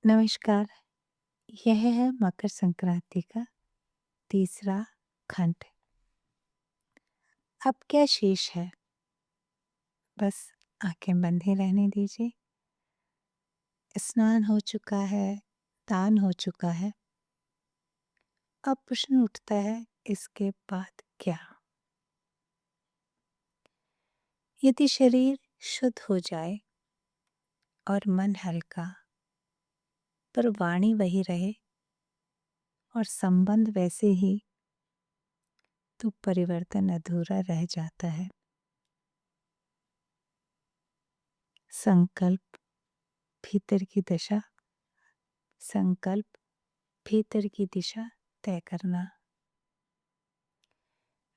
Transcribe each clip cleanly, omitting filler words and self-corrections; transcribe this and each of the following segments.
नमस्कार। यह है मकर संक्रांति का तीसरा खंड। अब क्या शेष है? बस आंखें बंद ही रहने दीजिए। स्नान हो चुका है, दान हो चुका है। अब प्रश्न उठता है, इसके बाद क्या? यदि शरीर शुद्ध हो जाए और मन हल्का, पर वाणी वही रहे और संबंध वैसे ही, तो परिवर्तन अधूरा रह जाता है। संकल्प भीतर की दशा, संकल्प भीतर की दिशा तय करना।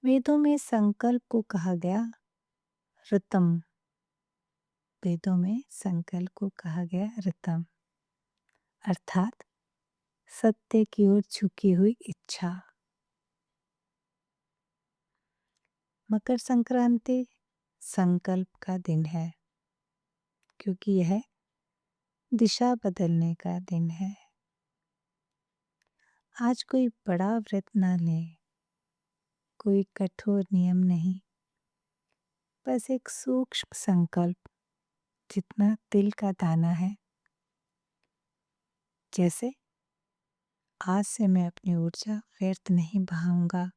वेदों में संकल्प को कहा गया ऋतम। वेदों में संकल्प को कहा गया ऋतम, अर्थात सत्य की ओर झुकी हुई इच्छा। मकर संक्रांति संकल्प का दिन है, क्योंकि यह दिशा बदलने का दिन है। आज कोई बड़ा व्रत ना लें, कोई कठोर नियम नहीं, बस एक सूक्ष्म संकल्प जितना तिल का दाना है। जैसे आज से मैं अपनी ऊर्जा व्यर्थ नहीं बहाऊंगा,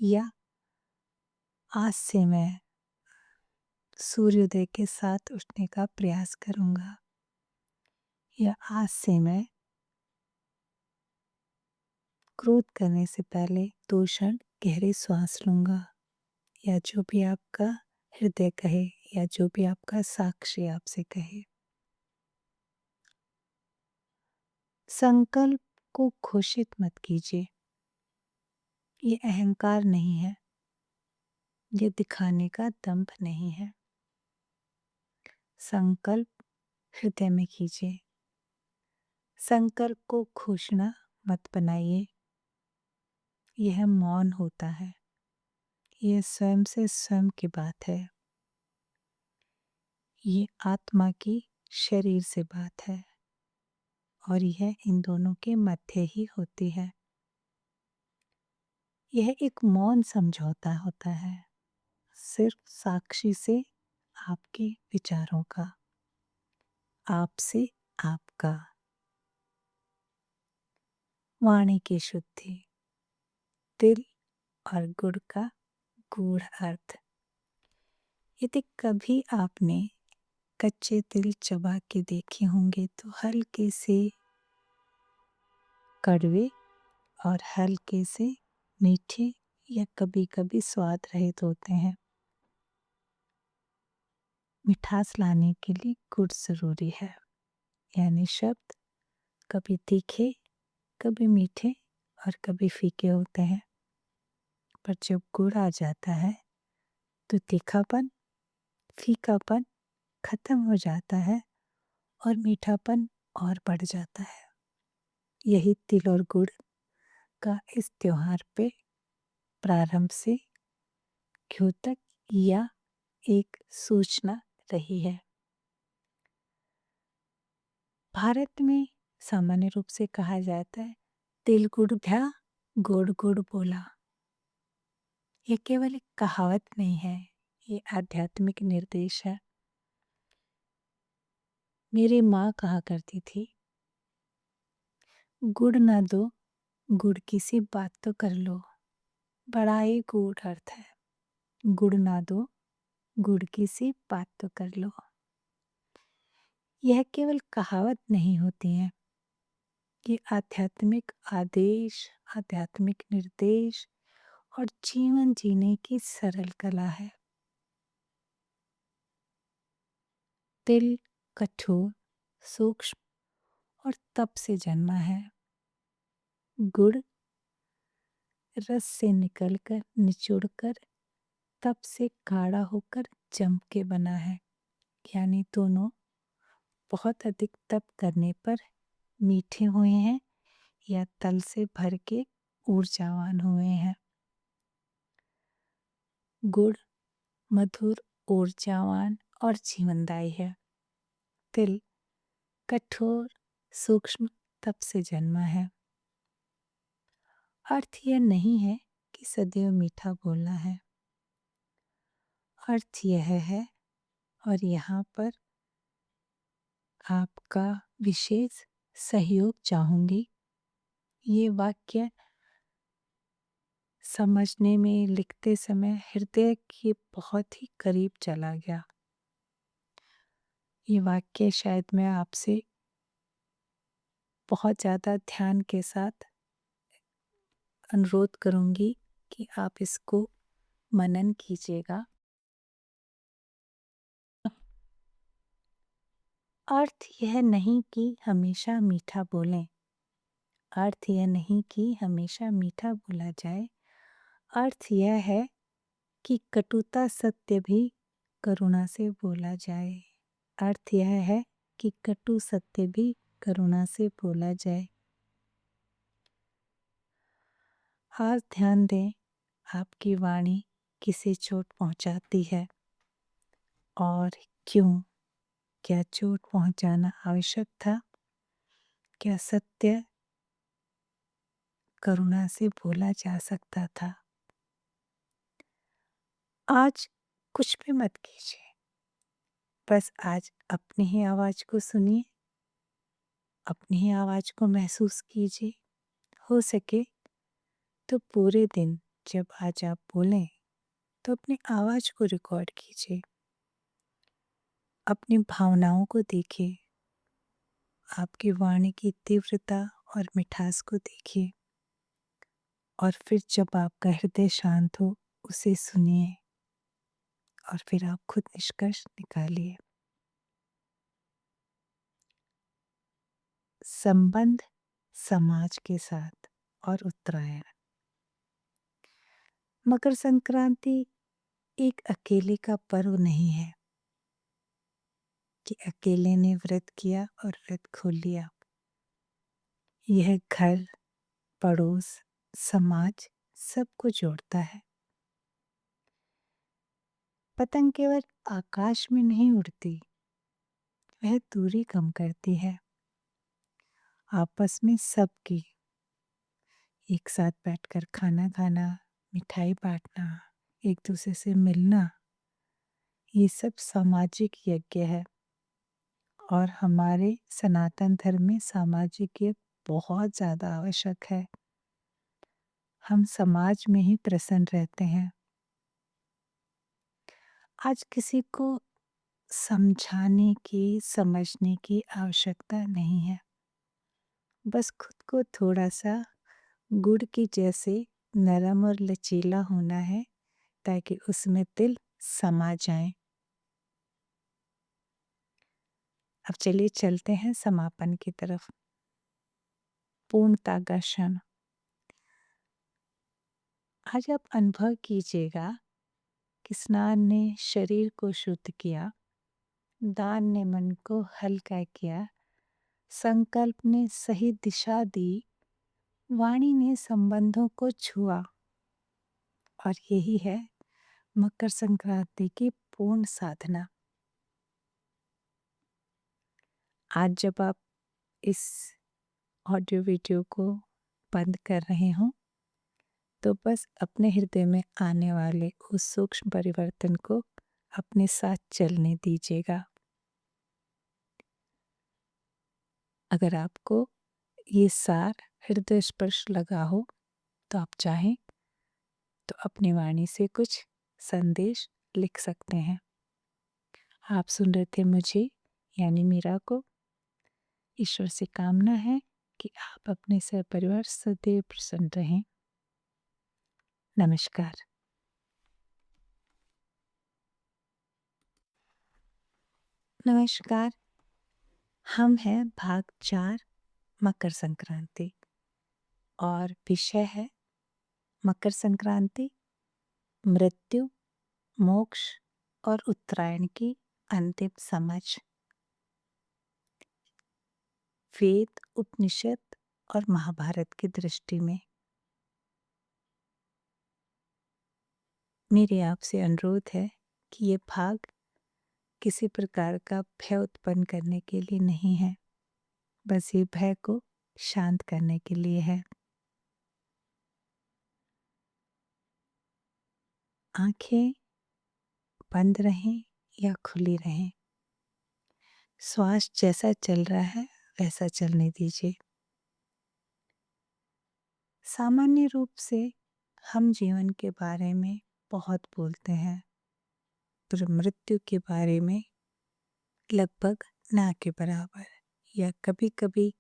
या आज से मैं सूर्योदय के साथ उठने का प्रयास करूंगा, या आज से मैं क्रोध करने से पहले 2 क्षण गहरी सांस लूंगा, या जो भी आपका हृदय कहे, या जो भी आपका साक्षी आपसे कहे। संकल्प को घोषित मत कीजिए। ये अहंकार नहीं है, ये दिखाने का दंभ नहीं है। संकल्प हृदय में कीजिए। संकल्प को घोषणा मत बनाइए। यह मौन होता है। यह स्वयं से स्वयं की बात है। ये आत्मा की शरीर से बात है, और यह इन दोनों के मध्य ही होती है। यह एक मौन समझौता होता है, सिर्फ साक्षी से आपके विचारों का, आपसे आपका। वाणी की शुद्धि, तिल और गुड़ का गूढ़ अर्थ। यदि कभी आपने कच्चे तिल चबा के देखे होंगे तो हल्के से कड़वे और हल्के से मीठे, या कभी कभी स्वाद रहित होते हैं। मिठास लाने के लिए गुड़ जरूरी है। यानी शब्द कभी तीखे, कभी मीठे और कभी फीके होते हैं, पर जब गुड़ आ जाता है तो तीखापन, फीकापन खत्म हो जाता है और मीठापन और बढ़ जाता है। यही तिल और गुड़ का इस त्योहार पे प्रारंभ से क्यों तक या एक सूचना रही है। भारत में सामान्य रूप से कहा जाता है, तिल गुड़ भ्या गुड़ गुड़ बोला। यह केवल एक कहावत नहीं है, ये आध्यात्मिक निर्देश है। मेरी माँ कहा करती थी, गुड़ ना दो, गुड़ की सी बात तो कर लो। बड़ा ही गूढ़ अर्थ है। गुड़ ना दो, गुड़ की सी बात तो कर लो। यह केवल कहावत नहीं होती है, ये आध्यात्मिक आदेश, आध्यात्मिक निर्देश और जीवन जीने की सरल कला है। तिल कठोर, सूक्ष्म और तप से जन्मा है। गुड़ रस से निकलकर, निचोड़कर, तप से गाढ़ा होकर जम के बना है। यानी दोनों बहुत अधिक तप करने पर मीठे हुए हैं, या तल से भर के ऊर्जावान हुए हैं। गुड़ मधुर, ऊर्जावान और जीवनदायी है। तिल कठोर, सूक्ष्म तप से जन्मा है। अर्थ यह नहीं है कि सदैव मीठा बोलना है। अर्थ यह है, और यहाँ पर आपका विशेष सहयोग चाहूँगी। ये वाक्य समझने में, लिखते समय हृदय के बहुत ही करीब चला गया। ये वाक्य शायद मैं आपसे बहुत ज़्यादा ध्यान के साथ अनुरोध करूँगी कि आप इसको मनन कीजिएगा। अर्थ यह नहीं कि हमेशा मीठा बोलें। अर्थ यह नहीं कि हमेशा मीठा बोला जाए। अर्थ यह है कि कटुता सत्य भी करुणा से बोला जाए। अर्थ यह है कि कटु सत्य भी करुणा से बोला जाए। आज ध्यान दें, आपकी वाणी किसे चोट पहुंचाती है और क्यों? क्या चोट पहुंचाना आवश्यक था? क्या सत्य करुणा से बोला जा सकता था? आज कुछ भी मत कीजिए, बस आज अपनी ही आवाज़ को सुनिए, अपनी ही आवाज़ को महसूस कीजिए। हो सके तो पूरे दिन जब आज आप बोलें तो अपनी आवाज़ को रिकॉर्ड कीजिए, अपनी भावनाओं को देखिए, आपकी वाणी की तीव्रता और मिठास को देखिए, और फिर जब आपका हृदय शांत हो उसे सुनिए, और फिर आप खुद निष्कर्ष निकालिए। संबंध समाज के साथ और उत्तरायण। मकर संक्रांति एक अकेले का पर्व नहीं है कि अकेले ने व्रत किया और व्रत खोल लिया। यह घर, पड़ोस, समाज सबको जोड़ता है। पतंग केवल आकाश में नहीं उड़ती, वह दूरी कम करती है। आपस में सबकी एक साथ बैठकर खाना खाना, मिठाई बांटना, एक दूसरे से मिलना, ये सब सामाजिक यज्ञ है। और हमारे सनातन धर्म में सामाजिक यज्ञ बहुत ज़्यादा आवश्यक है। हम समाज में ही प्रसन्न रहते हैं। आज किसी को समझाने की, समझने की आवश्यकता नहीं है। बस खुद को थोड़ा-सा गुड़ के जैसे नरम और लचीला होना है, ताकि उसमें तिल समा जाएँ। अब चलिए चलते हैं समापन की तरफ। पूर्णता का क्षण। आज आप अनुभव कीजिएगा कि स्नान ने शरीर को शुद्ध किया, दान ने मन को हल्का किया, संकल्प ने सही दिशा दी, वाणी ने संबंधों को छुआ, और यही है मकर संक्रांति की पूर्ण साधना। आज जब आप इस ऑडियो वीडियो को बंद कर रहे हों, तो बस अपने हृदय में आने वाले उस सूक्ष्म परिवर्तन को अपने साथ चलने दीजिएगा। अगर आपको ये सार हृदय स्पर्श लगा हो, तो आप चाहें तो अपनी वाणी से कुछ संदेश लिख सकते हैं। आप सुन रहे थे मुझे, यानी मीरा को। ईश्वर से कामना है कि आप अपने सहपरिवार सदैव प्रसन्न रहें। नमस्कार। नमस्कार। हम हैं भाग 4, मकर संक्रांति, और विषय है मकर संक्रांति, मृत्यु, मोक्ष और उत्तरायण की अंतिम समझ। वेद, उपनिषद और महाभारत की दृष्टि में। मेरे आपसे अनुरोध है कि ये भाग किसी प्रकार का भय उत्पन्न करने के लिए नहीं है। बस ये भय को शांत करने के लिए है। आंखें बंद रहें या खुली रहें, श्वास जैसा चल रहा है वैसा चलने दीजिए। सामान्य रूप से हम जीवन के बारे में बहुत बोलते हैं, पर मृत्यु के बारे में लगभग ना के बराबर, या कभी-कभी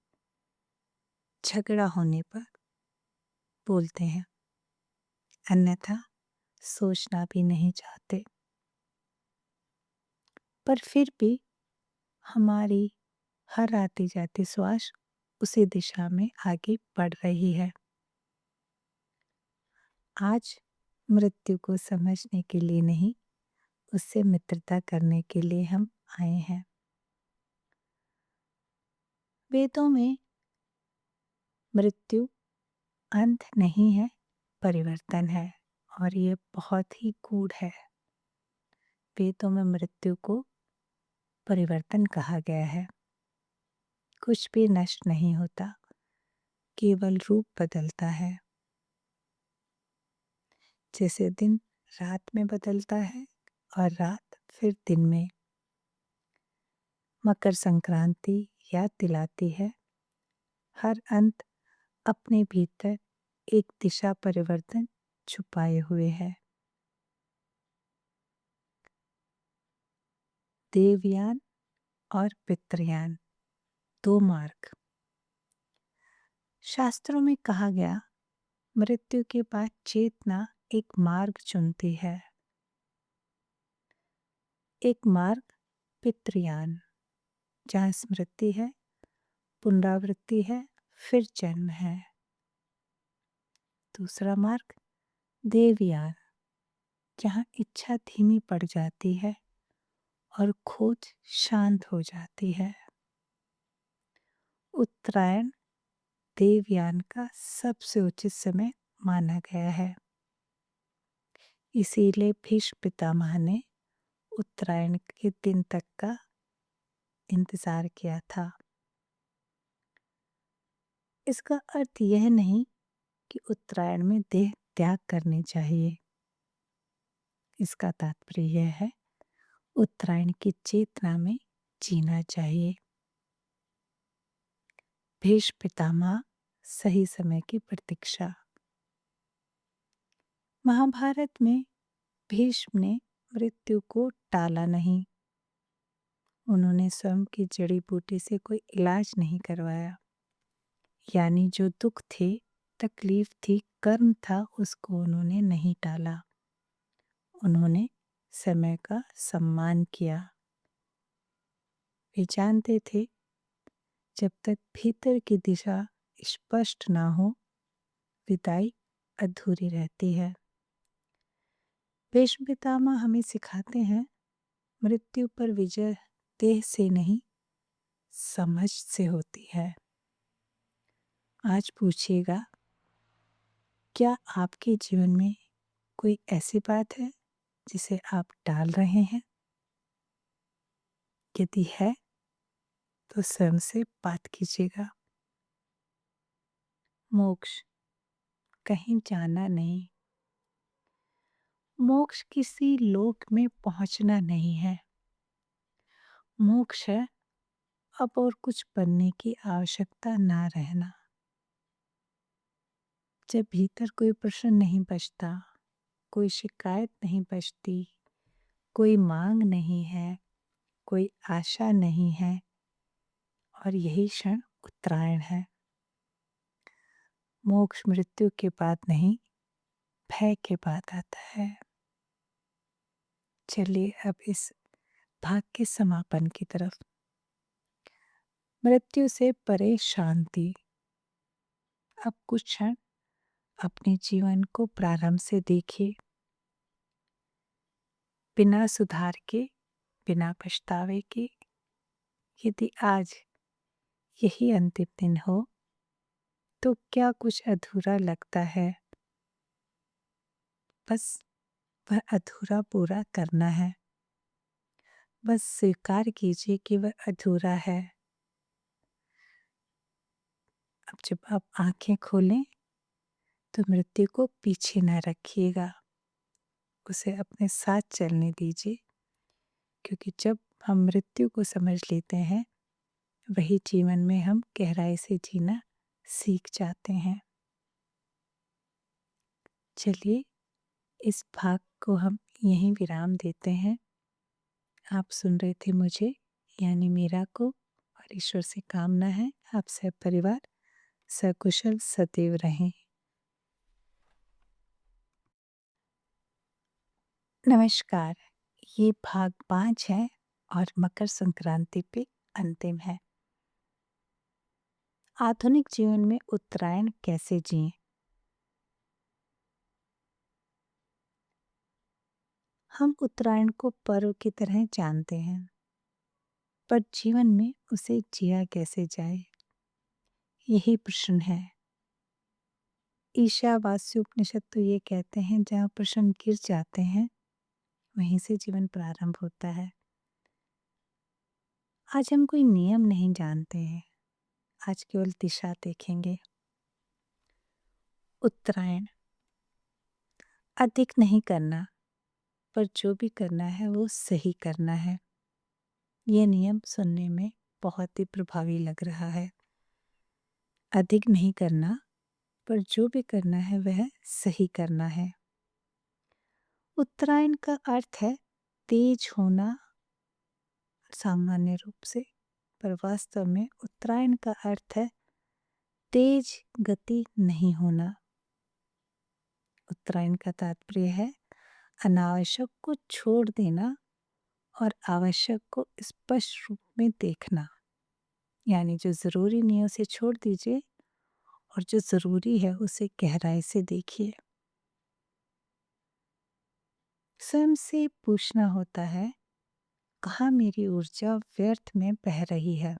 झगड़ा होने पर बोलते हैं, अन्यथा सोचना भी नहीं चाहते। पर फिर भी हमारी हर आती जाती श्वास उसी दिशा में आगे बढ़ रही है। आज मृत्यु को समझने के लिए नहीं, उससे मित्रता करने के लिए हम आए हैं। वेदों में मृत्यु अंत नहीं है, परिवर्तन है, और ये बहुत ही गूढ़ है। वेदों में मृत्यु को परिवर्तन कहा गया है। कुछ भी नष्ट नहीं होता, केवल रूप बदलता है। जैसे दिन रात में बदलता है और रात फिर दिन में। मकर संक्रांति याद दिलाती है, हर अंत अपने भीतर एक दिशा परिवर्तन छुपाए हुए है। देवयान और पितृयान, दो मार्ग। शास्त्रों में कहा गया, मृत्यु के बाद चेतना एक मार्ग चुनती है। एक मार्ग पितृयान, जहाँ स्मृति है, पुनरावृत्ति है, फिर जन्म है। दूसरा मार्ग देवयान, जहाँ इच्छा धीमी पड़ जाती है और खोज शांत हो जाती है। उत्तरायण देवयान का सबसे उचित समय माना गया है। इसीलिए भीष्म पितामह ने उत्तरायण के दिन तक का इंतजार किया था। इसका अर्थ यह नहीं कि उत्तरायण में देह त्याग करनी चाहिए। इसका तात्पर्य यह है, उत्तरायण की चेतना में जीना चाहिए। भीष्म पितामह, सही समय की प्रतीक्षा। महाभारत में भीष्म ने मृत्यु को टाला नहीं। उन्होंने स्वयं की जड़ी बूटी से कोई इलाज नहीं करवाया। यानी जो दुख थे, तकलीफ थी, कर्म था, उसको उन्होंने नहीं टाला। उन्होंने समय का सम्मान किया। वे जानते थे, जब तक भीतर की दिशा स्पष्ट ना हो, विदाई अधूरी रहती है। भीष्म पितामह हमें सिखाते हैं, मृत्यु पर विजय देह से नहीं, समझ से होती है। आज पूछिएगा, क्या आपके जीवन में कोई ऐसी बात है जिसे आप टाल रहे हैं? यदि है, तो स्वयं से बात कीजिएगा। मोक्ष कहीं जाना नहीं, मोक्ष किसी लोक में पहुंचना नहीं है। मोक्ष है अब और कुछ बनने की आवश्यकता ना रहना। जब भीतर कोई प्रश्न नहीं बचता, कोई शिकायत नहीं बचती, कोई मांग नहीं है, कोई आशा नहीं है, और यही क्षण उत्तरायण है। मोक्ष मृत्यु के बाद नहीं, भय के बाद आता है। चलिए अब इस भाग के समापन की तरफ। मृत्यु से परे शांति। अब कुछ क्षण अपने जीवन को प्रारंभ से देखिए, बिना सुधार के, बिना पछतावे के। यदि आज यही अंतिम दिन हो, तो क्या कुछ अधूरा लगता है? बस वह अधूरा पूरा करना है। बस स्वीकार कीजिए कि वह अधूरा है। अब जब आप आँखें खोलें तो मृत्यु को पीछे ना रखिएगा, उसे अपने साथ चलने दीजिए, क्योंकि जब हम मृत्यु को समझ लेते हैं, वही जीवन में हम गहराई से जीना सीख जाते हैं। चलिए, इस भाग को हम यहीं विराम देते हैं। आप सुन रहे थे मुझे, यानी मीरा को, और ईश्वर से कामना है आप सब परिवार सकुशल सदैव रहें। नमस्कार, ये भाग 5 है और मकर संक्रांति पे अंतिम है। आधुनिक जीवन में उत्तरायण कैसे जिएं? हम उत्तरायण को पर्व की तरह जानते हैं, पर जीवन में उसे जिया कैसे जाए, यही प्रश्न है। ईशावास्योपनिषद तो ये कहते हैं, जहाँ प्रश्न गिर जाते हैं वहीं से जीवन प्रारंभ होता है। आज हम कोई नियम नहीं जानते हैं, आज केवल दिशा देखेंगे। उत्तरायण, अधिक नहीं करना, पर जो भी करना है वो सही करना है। ये नियम सुनने में बहुत ही प्रभावी लग रहा है। अधिक नहीं करना, पर जो भी करना है वह सही करना है। उत्तरायण का अर्थ है तेज होना सामान्य रूप से, पर वास्तव में उत्तरायण का अर्थ है तेज गति नहीं होना। उत्तरायण का तात्पर्य है अनावश्यक को छोड़ देना और आवश्यक को स्पष्ट रूप में देखना। यानी जो ज़रूरी नहीं है उसे छोड़ दीजिए और जो ज़रूरी है उसे गहराई से देखिए। स्वयं से पूछना होता है, कहाँ मेरी ऊर्जा व्यर्थ में बह रही है।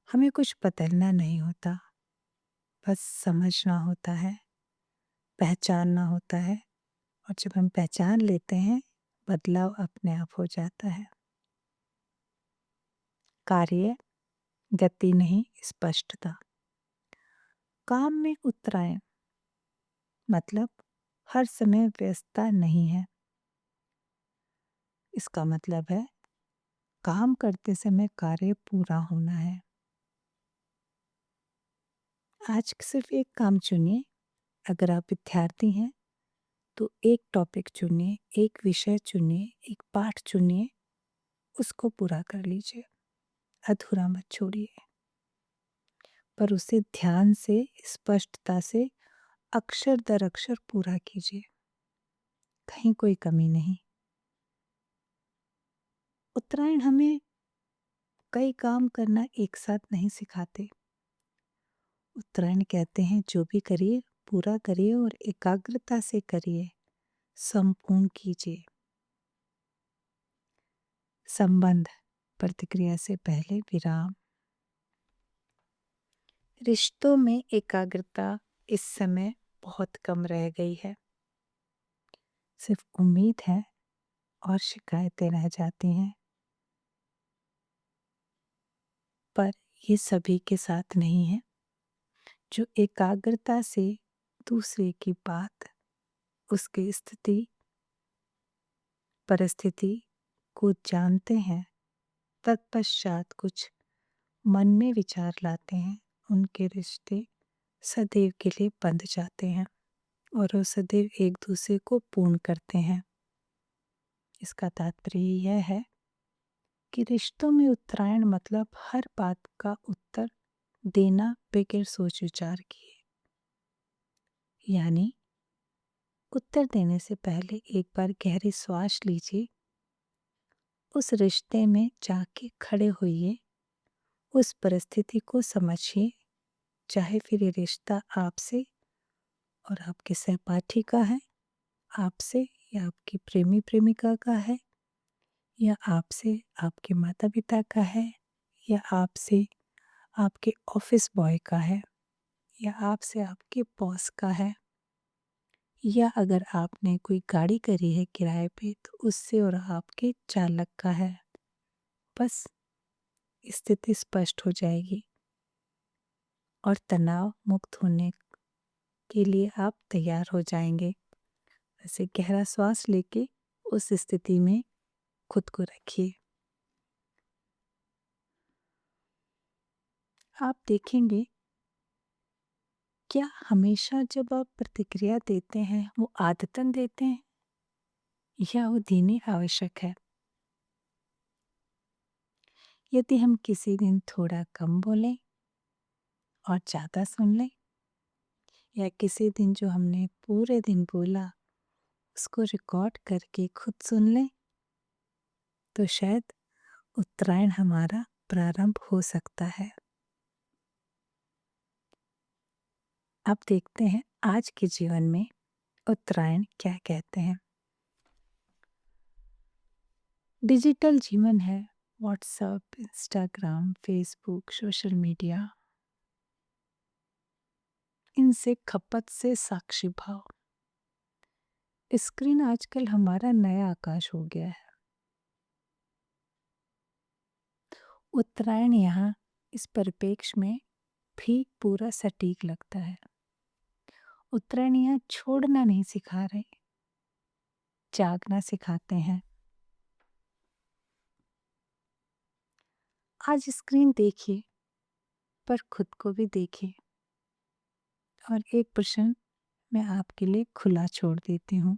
हमें कुछ बदलना नहीं होता, बस समझना होता है, पहचानना होता है, और जब हम पहचान लेते हैं, बदलाव अपने आप हो जाता है। कार्य, गति नहीं, स्पष्टता। काम में उत्तरायण मतलब हर समय व्यस्तता नहीं है। इसका मतलब है काम करते समय कार्य पूरा होना है। आज सिर्फ एक काम चुनिए। अगर आप विद्यार्थी हैं तो एक टॉपिक चुनिए, एक विषय चुनिए, एक पाठ चुनिए, उसको पूरा कर लीजिए, अधूरा मत छोड़िए। पर उसे ध्यान से, स्पष्टता से, अक्षर दर अक्षर पूरा कीजिए, कहीं कोई कमी नहीं। उत्तरायण हमें कई काम करना एक साथ नहीं सिखाते। उत्तरायण कहते हैं जो भी करिए पूरा करिए और एकाग्रता से करिए, संपूर्ण कीजिए। संबंध, प्रतिक्रिया से पहले विराम। रिश्तों में एकाग्रता इस समय बहुत कम रह गई है। सिर्फ उम्मीद है और शिकायतें रह जाती हैं। पर ये सभी के साथ नहीं है। जो एकाग्रता से दूसरे की बात, उसकी स्थिति, परिस्थिति को जानते हैं, तत्पश्चात कुछ मन में विचार लाते हैं, उनके रिश्ते सदैव के लिए बंध जाते हैं और वो सदैव एक दूसरे को पूर्ण करते हैं। इसका तात्पर्य यह है कि रिश्तों में उत्तरायण मतलब हर बात का उत्तर देना बगैर सोच विचार किए। यानी उत्तर देने से पहले एक बार गहरी श्वास लीजिए, उस रिश्ते में जाके खड़े होइए, उस परिस्थिति को समझिए, चाहे फिर ये रिश्ता आपसे और आपके सहपाठी का है, आपसे या आपकी प्रेमी प्रेमिका का है, या आपसे आपके माता पिता का है, या आपसे आपके ऑफिस बॉय का है, या आपसे आपके बॉस का है, या अगर आपने कोई गाड़ी करी है किराए पे तो उससे और आपके चालक का है। बस स्थिति स्पष्ट हो जाएगी और तनाव मुक्त होने के लिए आप तैयार हो जाएंगे। ऐसे गहरा श्वास लेके उस स्थिति में खुद को रखिए। आप देखेंगे क्या हमेशा जब आप प्रतिक्रिया देते हैं वो आदतन देते हैं या वो देनी आवश्यक है। यदि हम किसी दिन थोड़ा कम बोलें और ज़्यादा सुन लें, या किसी दिन जो हमने पूरे दिन बोला उसको रिकॉर्ड करके खुद सुन लें, तो शायद उत्तरायण हमारा प्रारंभ हो सकता है। अब देखते हैं आज के जीवन में उत्तरायण क्या कहते हैं। डिजिटल जीवन है, WhatsApp, Instagram, Facebook, social media, इनसे खपत से साक्षी भाव। स्क्रीन आजकल हमारा नया आकाश हो गया है। उत्तरायण यहाँ इस परिप्रेक्ष्य में भी पूरा सटीक लगता है। उत्तरायण यहाँ छोड़ना नहीं सिखा रहे, जागना सिखाते हैं। आज स्क्रीन देखिए पर खुद को भी देखिए। और एक प्रश्न मैं आपके लिए खुला छोड़ देती हूँ।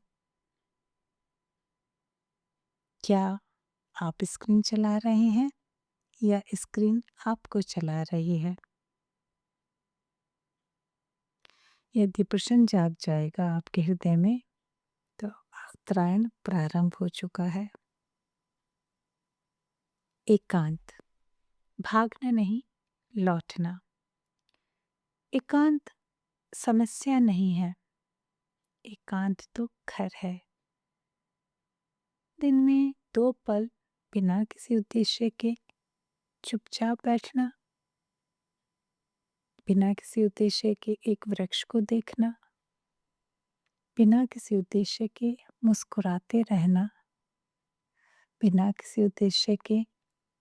क्या आप स्क्रीन चला रहे हैं या स्क्रीन आपको चला रही है? यदि प्रश्न जाग जाएगा आपके हृदय में, तो उत्तरायण प्रारंभ हो चुका है। एकांत, भागना नहीं, लौटना। एकांत समस्या नहीं है, एकांत तो घर है। दिन में 2 पल बिना किसी उद्देश्य के चुपचाप बैठना, बिना किसी उद्देश्य के एक वृक्ष को देखना, बिना किसी उद्देश्य के मुस्कुराते रहना, बिना किसी उद्देश्य के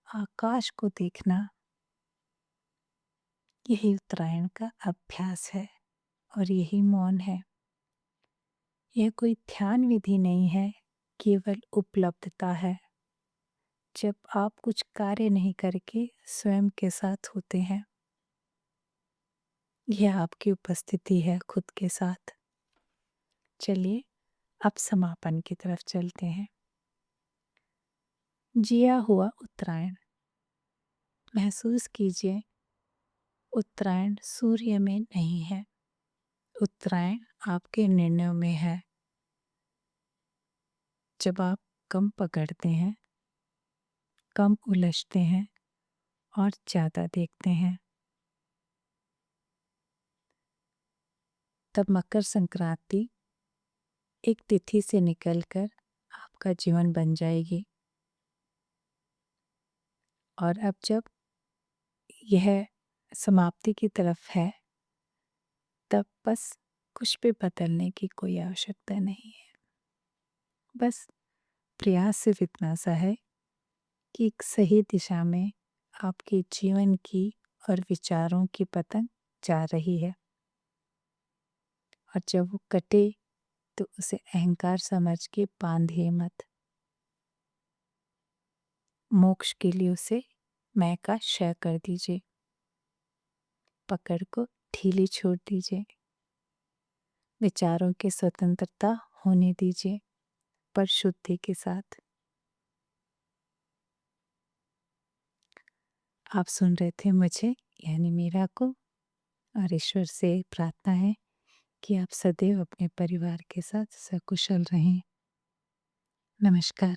आकाश को देखना, यही उत्तरायण का अभ्यास है और यही मौन है। यह कोई ध्यान विधि नहीं है, केवल उपलब्धता है। जब आप कुछ कार्य नहीं करके स्वयं के साथ होते हैं, यह आपकी उपस्थिति है खुद के साथ। चलिए अब समापन की तरफ चलते हैं। जिया हुआ उत्तरायण। महसूस कीजिए उत्तरायण सूर्य में नहीं है, उत्तरायण आपके निर्णयों में है। जब आप कम पकड़ते हैं, कम उलझते हैं और ज़्यादा देखते हैं, तब मकर संक्रांति एक तिथि से निकलकर आपका जीवन बन जाएगी। और अब जब यह समाप्ति की तरफ है, तब बस कुछ भी बदलने की कोई आवश्यकता नहीं है। बस प्रयास सिर्फ इतना सा है कि एक सही दिशा में आपके जीवन की और विचारों की पतंग जा रही है। और जब वो कटे तो उसे अहंकार समझ के बांधिए मत। मोक्ष के लिए उसे मैं का क्षय कर दीजिए। पकड़ को ढीली छोड़ दीजिए। विचारों की स्वतंत्रता होने दीजिए, पर शुद्धि के साथ। आप सुन रहे थे मुझे, यानी मीरा को, और ईश्वर से प्रार्थना है कि आप सदैव अपने परिवार के साथ सकुशल रहें। नमस्कार।